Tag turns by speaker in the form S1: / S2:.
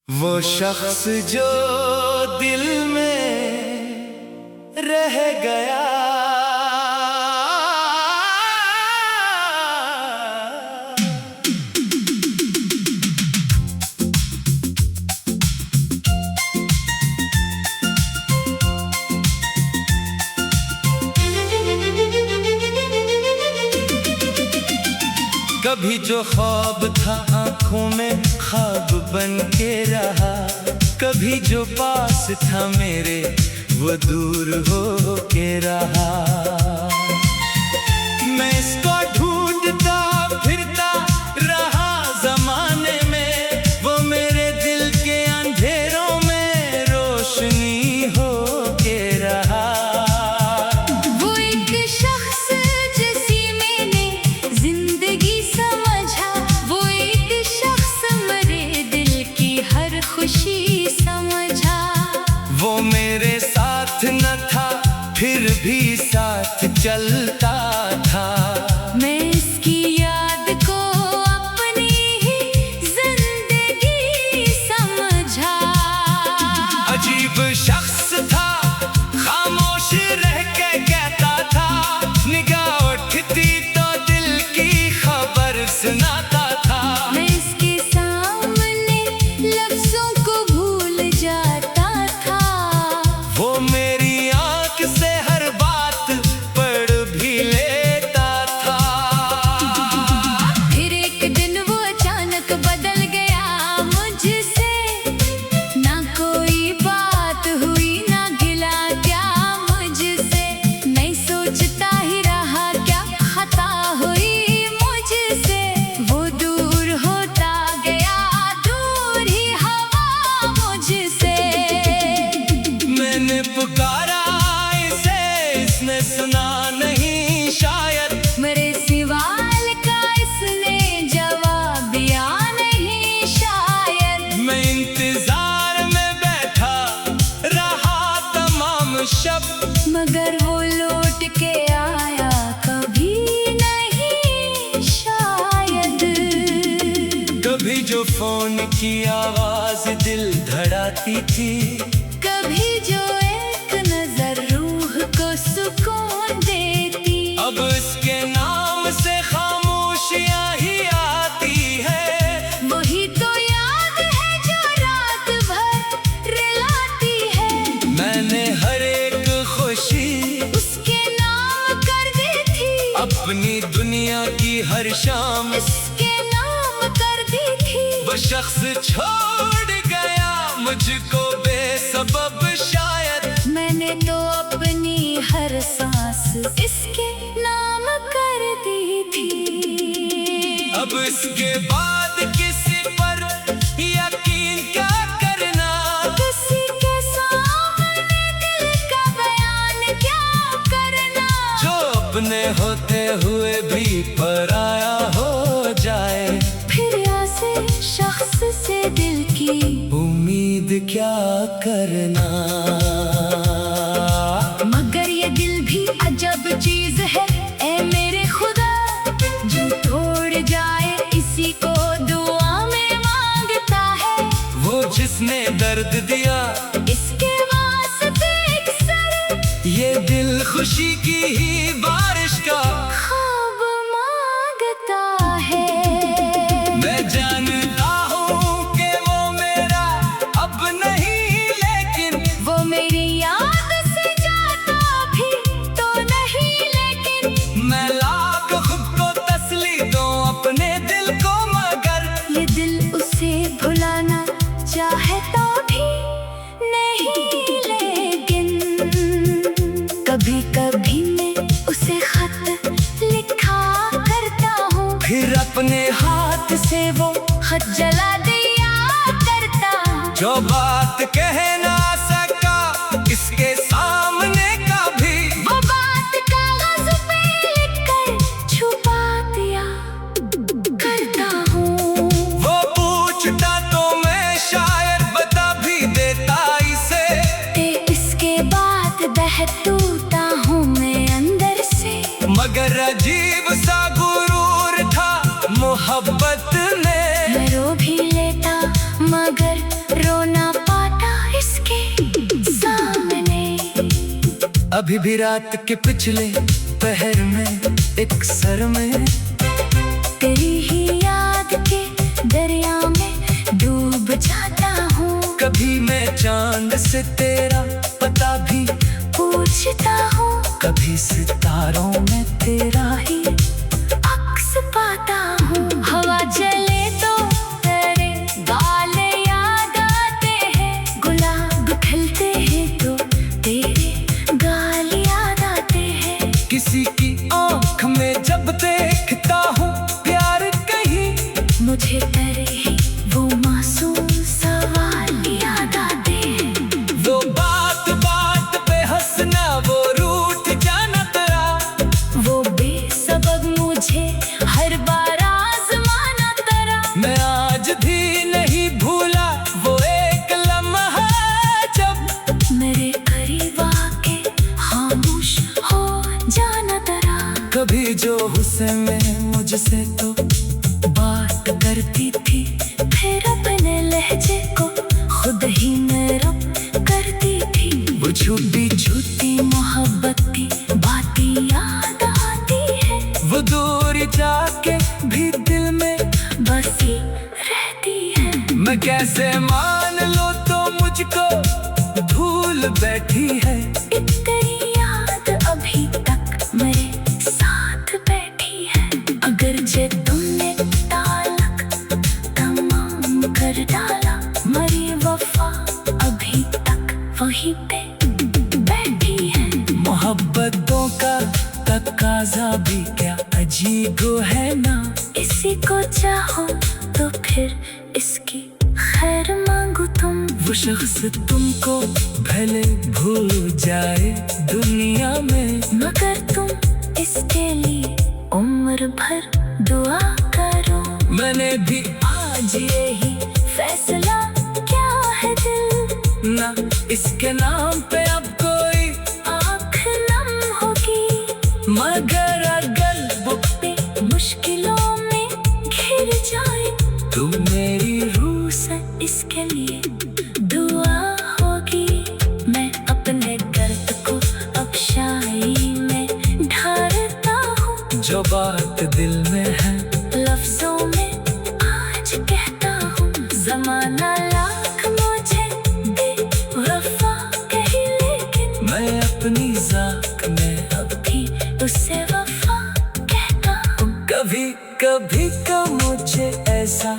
S1: वो शख्स जो दिल में रह गया, कभी जो ख्वाब था आंखों में ख्वाब बन के रहा, कभी जो पास था मेरे वो दूर हो के रहा। मैं इसको ढूंढता फिरता रहा ज़माने में, वो मेरे दिल के अंधेरों में रोशनी हो के रहा।
S2: खुशी समझा
S1: वो मेरे साथ न था फिर भी साथ चलता था।
S2: मैं इसकी याद को अपनी ही जिंदगी समझा।
S1: अजीब शख्स था, खामोश रह के कहता था, निगाह उठती तो दिल की खबर सुनाता था।
S2: मैं इसके सामने लफ्जों को भूल जाता था,
S1: वो मेरी आंख से हर बात पढ़ भी लेता था।
S2: फिर एक दिन वो अचानक बदल गया मुझसे, ना कोई बात हुई ना गिला क्या मुझसे। मैं सोचता ही रहा क्या खता हुई मुझसे। वो दूर होता गया, दूर ही हवा मुझसे।
S1: मैंने पुकारा इसे, इसने सुना नहीं शायद,
S2: मेरे सवाल का इसने जवाब दिया नहीं शायद।
S1: मैं इंतजार में बैठा रहा तमाम शब,
S2: मगर वो लौट के आया कभी नहीं शायद।
S1: कभी जो फोन की आवाज दिल धड़ाती थी,
S2: कभी जो एक नजर रूह को सुकून देती।
S1: अब इसके नाम से खामोशियां ही आती है।
S2: वही तो याद है जो रात भर रुलाती है।
S1: मैंने हर एक खुशी
S2: उसके नाम कर दी थी,
S1: अपनी दुनिया की हर शाम
S2: इसके नाम कर दी थी।
S1: वो शख्स छोड़ गया मुझको बेसबब शायद।
S2: मैंने तो अपनी हर सांस इसके नाम कर दी थी।
S1: अब इसके बाद किसी पर यकीन क्या करना,
S2: किसी के सामने दिल का बयान क्या करना।
S1: जो अपने होते हुए भी पराया हो जाए,
S2: फिर ऐसे शख्स से दिल की
S1: उम्मीद क्या करना।
S2: मगर ये दिल भी अजब चीज है ए मेरे खुदा, जो तोड़ जाए इसी को दुआ में मांगता है।
S1: वो जिसने दर्द दिया
S2: इसके वास्ते अक्सर
S1: ये दिल खुशी की ही बारिश का
S2: ख्वाब मांगता है।
S1: मैं जानता हूँ कि वो मेरा अब नहीं, लेकिन
S2: वो मेरी याद से जाता भी तो नहीं, लेकिन
S1: मैं लाख खुद को तसली दूं अपने दिल को, मगर
S2: ये दिल उसे भुलाना चाहता भी नहीं। लेकिन कभी कभी मैं उसे खत लिखा करता हूँ,
S1: फिर अपने हाथ से वो
S2: खत जला दिया करता हूँ।
S1: जो बात कह ना सका इसके सामने कभी,
S2: वो बात कागज पे लिखकर छुपा दिया करता हूँ।
S1: वो पूछता तो मैं शायद बता भी देता इसे,
S2: इसके बाद बहतूता हूँ मैं अंदर से।
S1: मगर अजीब सा गुरूर था मोहब्बत में।
S2: मैं रो भी लेता मगर
S1: अभी भी रात के पिछले पहर में एक सर में
S2: तेरी ही याद के दरिया में डूब जाता हूँ।
S1: कभी मैं चांद से तेरा पता भी
S2: पूछता हूँ,
S1: कभी सितारों में तेरा ही
S2: अक्स पाता हूँ। हवा चले तो तेरे गाल याद आते हैं, गुलाब खिलते हैं तो तेरे गाल याद आते हैं।
S1: किसी की आँख में जब देखता हूँ प्यार कहीं,
S2: मुझे तेरे ही वो मासूम सवाल याद आते हैं।
S1: वो बात बात पे हंसना, वो रूठ जाना तेरा,
S2: वो बेसबब मुझे हर बार आज़माना तेरा।
S1: मैं आज भी नहीं भूला वो एक लम्हा जब
S2: मेरे करीब आके खामोश हो जाना तेरा।
S1: कभी जो गुस्से में मुझसे तो बात करती थी,
S2: फिर अपने लहजे को खुद ही नरम करती थी।
S1: वो छुपी छुपी
S2: मोहब्बत की बातें याद आती है,
S1: वो दूर जाके भी दिल में
S2: बसी रहती है।
S1: मैं कैसे मान लो तो मुझको भूल बैठी है।
S2: एक तेरी याद अभी तक मेरे साथ बैठी है। अगर जे तुमने तालक तमाम कर डाला, मरी वफा अभी तक वहीं पे बैठी है।
S1: मोहब्बतों का तकाजा भी क्या अजीब है ना।
S2: इसी को चाहो तो फिर इसकी खैर मांगो तुम।
S1: वो शख्स तुमको भले भूल जाए दुनिया में,
S2: मगर तुम इसके लिए उम्र भर दुआ करो।
S1: मैंने भी
S2: आज यही फैसला क्या है दिल,
S1: ना इसके नाम पे अब कोई
S2: आँख नम होगी।
S1: मगर अगर वो
S2: पे मुश्किलों में घिर जाए,
S1: तुम मेरी
S2: रूह से इसके लिए दुआ होगी। मैं अपने दर्द को अब शायरी में ढालता हूँ,
S1: जो बात दिल में है
S2: लफ्जों में आज कहता हूँ। ज़माना लाख मुझे बेवफा कही, लेकिन
S1: मैं अपनी ज़ात में
S2: अब भी उससे वफा कहता हूँ।
S1: कभी कभी का मुझे ऐसा